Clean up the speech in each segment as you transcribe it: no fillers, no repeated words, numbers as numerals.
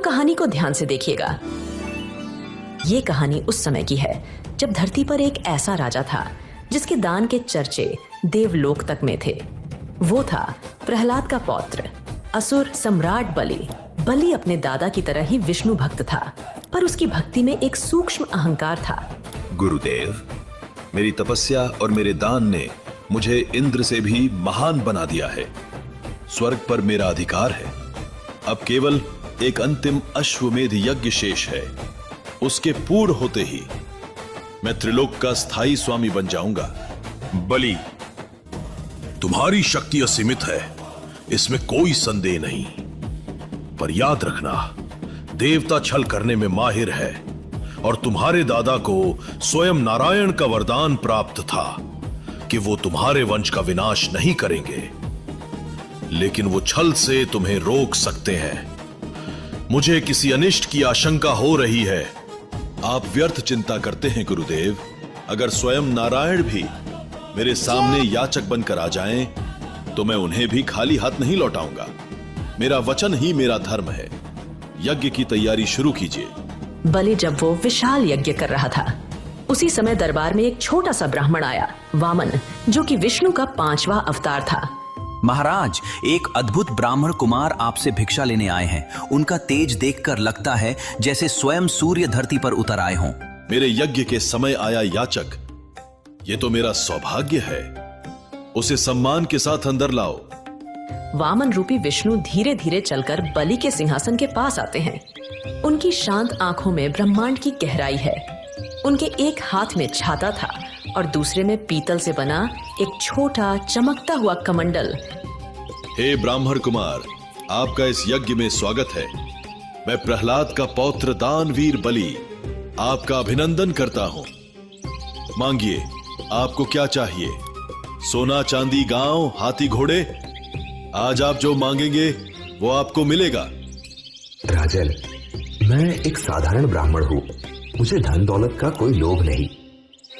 कहानी को ध्यान से देखिएगा। ये कहानी उस समय की है जब धरती पर एक ऐसा राजा था जिसके दान के चर्चे देवलोक तक में थे। वो था प्रहलाद का पौत्र, असुर सम्राट बलि। बलि अपने दादा की तरह ही विष्णु भक्त था, पर उसकी भक्ति में एक सूक्ष्म अहंकार था। गुरुदेव, मेरी तपस्या और मेरे दान ने मुझे इंद्र से भी महान बना दिया है। स्वर्ग पर मेरा अधिकार है। अब केवल एक अंतिम अश्वमेध यज्ञ शेष है। उसके पूर्ण होते ही मैं त्रिलोक का स्थायी स्वामी बन जाऊंगा। बलि, तुम्हारी शक्ति असीमित है, इसमें कोई संदेह नहीं, पर याद रखना, देवता छल करने में माहिर है और तुम्हारे दादा को स्वयं नारायण का वरदान प्राप्त था कि वो तुम्हारे वंश का विनाश नहीं करेंगे, लेकिन वो छल से तुम्हें रोक सकते हैं। मुझे किसी अनिष्ट की आशंका हो रही है। आप व्यर्थ चिंता करते हैं गुरुदेव। अगर स्वयं नारायण भी मेरे सामने याचक बनकर आ जाएं, तो मैं उन्हें भी खाली हाथ नहीं लौटाऊंगा। मेरा वचन ही मेरा धर्म है। यज्ञ की तैयारी शुरू कीजिए। बलि जब वो विशाल यज्ञ कर रहा था, उसी समय दरबार में एक छोटा सा ब्राह्मण आया, वामन, जो कि विष्णु का 5वां अवतार था। महाराज, एक अद्भुत ब्राह्मण कुमार आपसे भिक्षा लेने आए हैं। उनका तेज देखकर लगता है जैसे स्वयं सूर्य धरती पर उतर आए हों। मेरे यज्ञ के समय आया याचक, ये तो मेरा सौभाग्य है। उसे सम्मान के साथ अंदर लाओ। वामन रूपी विष्णु धीरे धीरे चलकर बलि के सिंहासन के पास आते हैं। उनकी शांत आंखों में ब्रह्मांड की गहराई है। उनके एक हाथ में छाता था और दूसरे में पीतल से बना एक छोटा चमकता हुआ कमंडल। हे ब्राह्मण कुमार, आपका इस यज्ञ में स्वागत है। मैं प्रहलाद का पौत्र दानवीर बलि आपका अभिनंदन करता हूं। मांगिए, आपको क्या चाहिए? सोना चांदी, गांव, हाथी घोड़े? आज आप जो मांगेंगे वो आपको मिलेगा। राजन, मैं एक साधारण ब्राह्मण हूँ। मुझे धन दौलत का कोई लोभ नहीं।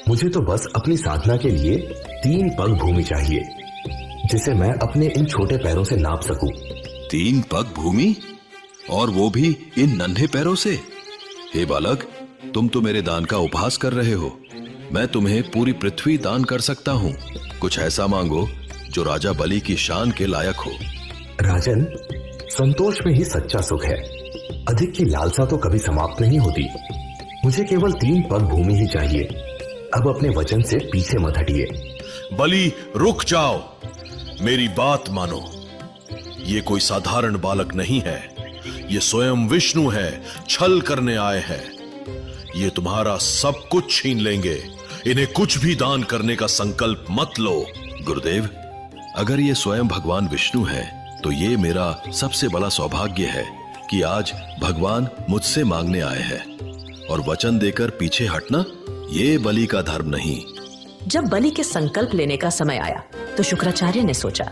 मुझे तो बस अपनी साधना के लिए 3 पग भूमि चाहिए, जिसे मैं अपने इन छोटे पैरों से नाप सकूं। 3 पग भूमि, और वो भी इन नन्हे पैरों से? हे बालक, तुम तो मेरे दान का उपहास कर रहे हो। मैं तुम्हें पूरी पृथ्वी दान कर सकता हूँ। कुछ ऐसा मांगो जो राजा बलि की शान के लायक हो। राजन, संतोष में ही सच्चा सुख है। अधिक की लालसा तो कभी समाप्त नहीं होती। मुझे केवल 3 पग भूमि ही चाहिए। अब अपने वचन से पीछे मत हटिए। बलि, रुक जाओ। मेरी बात मानो। ये कोई साधारण बालक नहीं है। ये स्वयं विष्णु है। छल करने आए हैं। ये तुम्हारा सब कुछ छीन लेंगे। इन्हें कुछ भी दान करने का संकल्प मत लो। गुरुदेव, अगर ये स्वयं भगवान विष्णु है तो ये मेरा सबसे बड़ा सौभाग्य है कि आज भगवान मुझसे मांगने आए हैं, और वचन देकर पीछे हटना ये बलि का धर्म नहीं। जब बलि के संकल्प लेने का समय आया तो शुक्राचार्य ने सोचा,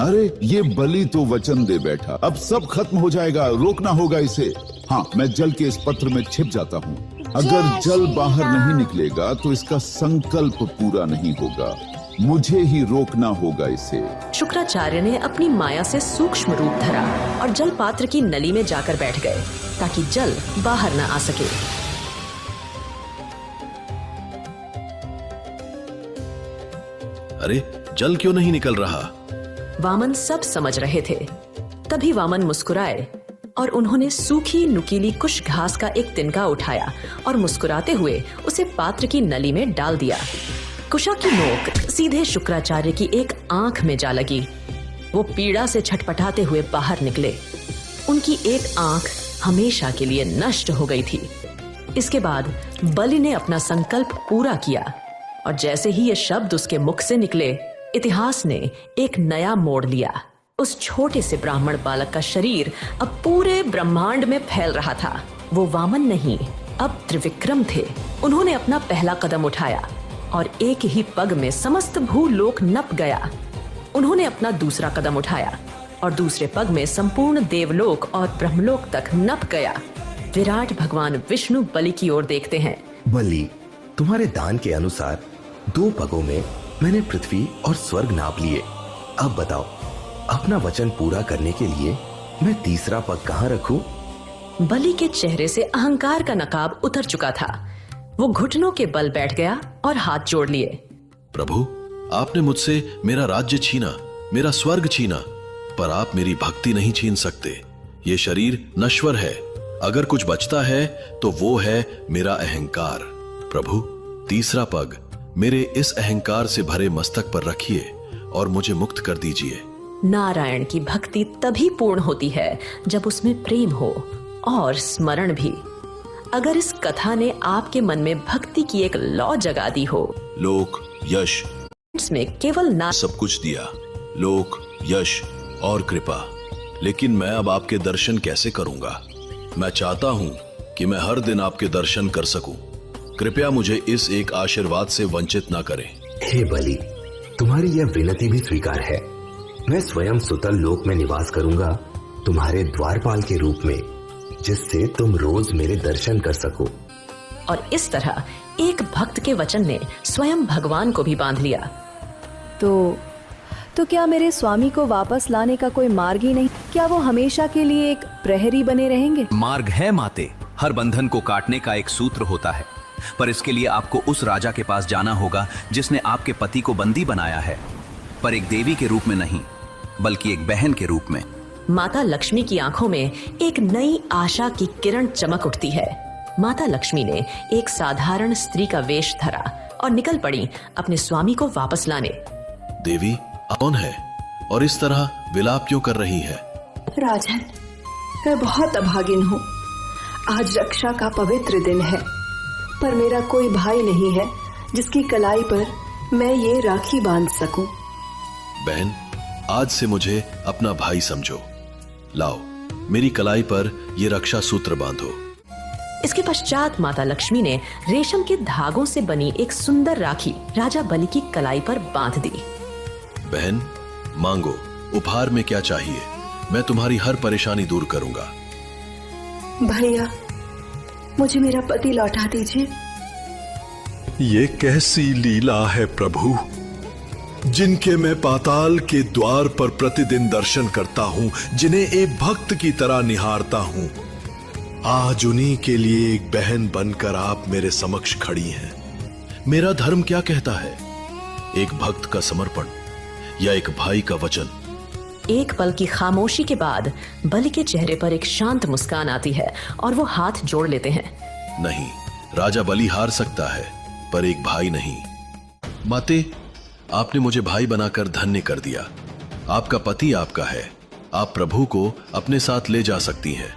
अरे ये बलि तो वचन दे बैठा, अब सब खत्म हो जाएगा, रोकना होगा इसे। हाँ, मैं जल के इस पत्र में छिप जाता हूँ। अगर जल बाहर नहीं निकलेगा तो इसका संकल्प पूरा नहीं होगा। मुझे ही रोकना होगा इसे। शुक्राचार्य ने अपनी माया से सूक्ष्म रूप धरा और जल पात्र की नली में जाकर बैठ गए ताकि जल बाहर न आ सके। अरे, जल क्यों नहीं निकल रहा? वामन सब समझ रहे थे। तभी वामन मुस्कुराए और उन्होंने सूखी नुकीली कुश घास का एक तिनका उठाया और मुस्कुराते हुए उसे पात्र की नली में डाल दिया। कुशा की नोक सीधे शुक्राचार्य की एक आंख में जा लगी। वो पीड़ा से छटपटाते हुए बाहर निकले। उनकी एक आंख हमेशा के लिए नष्ट हो गई थी। इसके बाद बलि ने अपना संकल्प पूरा किया और जैसे ही ये शब्द उसके मुख से निकले, इतिहास ने एक नया मोड़ लिया। उस छोटे से ब्राह्मण बालक का शरीर अब पूरे ब्रह्मांड में फैल रहा था। वो वामन नहीं, अब त्रिविक्रम थे। उन्होंने अपना पहला कदम उठाया और एक ही पग में समस्त भूलोक नप गया। उन्होंने अपना दूसरा कदम उठाया और दूसरे पग में संपूर्ण देवलोक और ब्रह्मलोक तक नप गया। विराट भगवान विष्णु बलि की ओर देखते हैं। बलि, तुम्हारे दान के अनुसार 2 पगों में मैंने पृथ्वी और स्वर्ग नाप लिए। अब बताओ, अपना वचन पूरा करने के लिए मैं तीसरा पग कहाँ रखूं? बलि के चेहरे से अहंकार का नकाब उतर चुका था। वो घुटनों के बल बैठ गया और हाथ जोड़ लिए। प्रभु, आपने मुझसे मेरा राज्य छीना, मेरा स्वर्ग छीना, पर आप मेरी भक्ति नहीं छीन सकते। ये शरीर नश्वर है, अगर कुछ बचता है तो वो है मेरा अहंकार। प्रभु, तीसरा पग मेरे इस अहंकार से भरे मस्तक पर रखिए और मुझे मुक्त कर दीजिए। नारायण की भक्ति तभी पूर्ण होती है जब उसमें प्रेम हो और स्मरण भी। अगर इस कथा ने आपके मन में भक्ति की एक लौ जगा दी हो। लोक, यश, इसमें केवल ना सब कुछ दिया, लोक, यश और कृपा, लेकिन मैं अब आपके दर्शन कैसे करूंगा? मैं चाहता हूं कि मैं हर दिन आपके दर्शन कर सकूं। कृपया मुझे इस एक आशीर्वाद से वंचित ना करें। हे बलि, तुम्हारी यह विनती भी स्वीकार है। मैं स्वयं सुतल लोक में निवास करूंगा, तुम्हारे द्वारपाल के रूप में, जिससे तुम रोज मेरे दर्शन कर सको। और इस तरह एक भक्त के वचन ने स्वयं भगवान को भी बांध लिया। तो क्या मेरे स्वामी को वापस लाने का कोई मार्ग ही नहीं? क्या वो हमेशा के लिए एक प्रहरी बने रहेंगे? मार्ग है माते, हर बंधन को काटने का एक सूत्र होता है, पर इसके लिए आपको उस राजा के पास जाना होगा जिसने आपके पति को बंदी बनाया है, पर एक देवी के रूप में नहीं, बल्कि एक बहन के रूप में। माता लक्ष्मी की आंखों में एक नई आशा की किरण चमक उठती है। माता लक्ष्मी ने एक साधारण स्त्री का वेश धरा और निकल पड़ी अपने स्वामी को वापस लाने। देवी, कौन है और इस तरह विलाप क्यों कर रही है? राजन, मैं बहुत अभागिन हूँ। आज रक्षा का पवित्र दिन है, पर मेरा कोई भाई नहीं है जिसकी कलाई पर मैं ये राखी बांध सकूं। बहन, आज से मुझे अपना भाई समझो। लाओ, मेरी कलाई पर ये रक्षा सूत्र बांधो। इसके पश्चात माता लक्ष्मी ने रेशम के धागों से बनी एक सुंदर राखी राजा बलि की कलाई पर बांध दी। बहन, मांगो, उपहार में क्या चाहिए? मैं तुम्हारी हर परेशानी दूर करूंगा। भैया, मुझे मेरा पति लौटा दीजिए। ये कैसी लीला है प्रभु, जिनके मैं पाताल के द्वार पर प्रतिदिन दर्शन करता हूं, जिन्हें एक भक्त की तरह निहारता हूं। आज उन्हीं के लिए एक बहन बनकर आप मेरे समक्ष खड़ी हैं। मेरा धर्म क्या कहता है? एक भक्त का समर्पण या एक भाई का वचन? एक पल की खामोशी के बाद बलि के चेहरे पर एक शांत मुस्कान आती है और वो हाथ जोड़ लेते हैं। नहीं, राजा बलि हार सकता है, पर एक भाई नहीं। माते, आपने मुझे भाई बनाकर धन्य कर दिया। आपका पति आपका है, आप प्रभु को अपने साथ ले जा सकती हैं।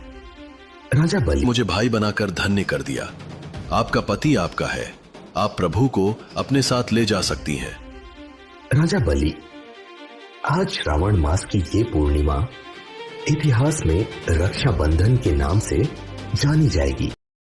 राजा बलि, मुझे भाई बनाकर धन्य कर दिया। आपका पति आपका है, आप प्रभु को अपने साथ ले जा सकती हैं। राजा बलि, आज श्रावण मास की ये पूर्णिमा इतिहास में रक्षाबंधन के नाम से जानी जाएगी।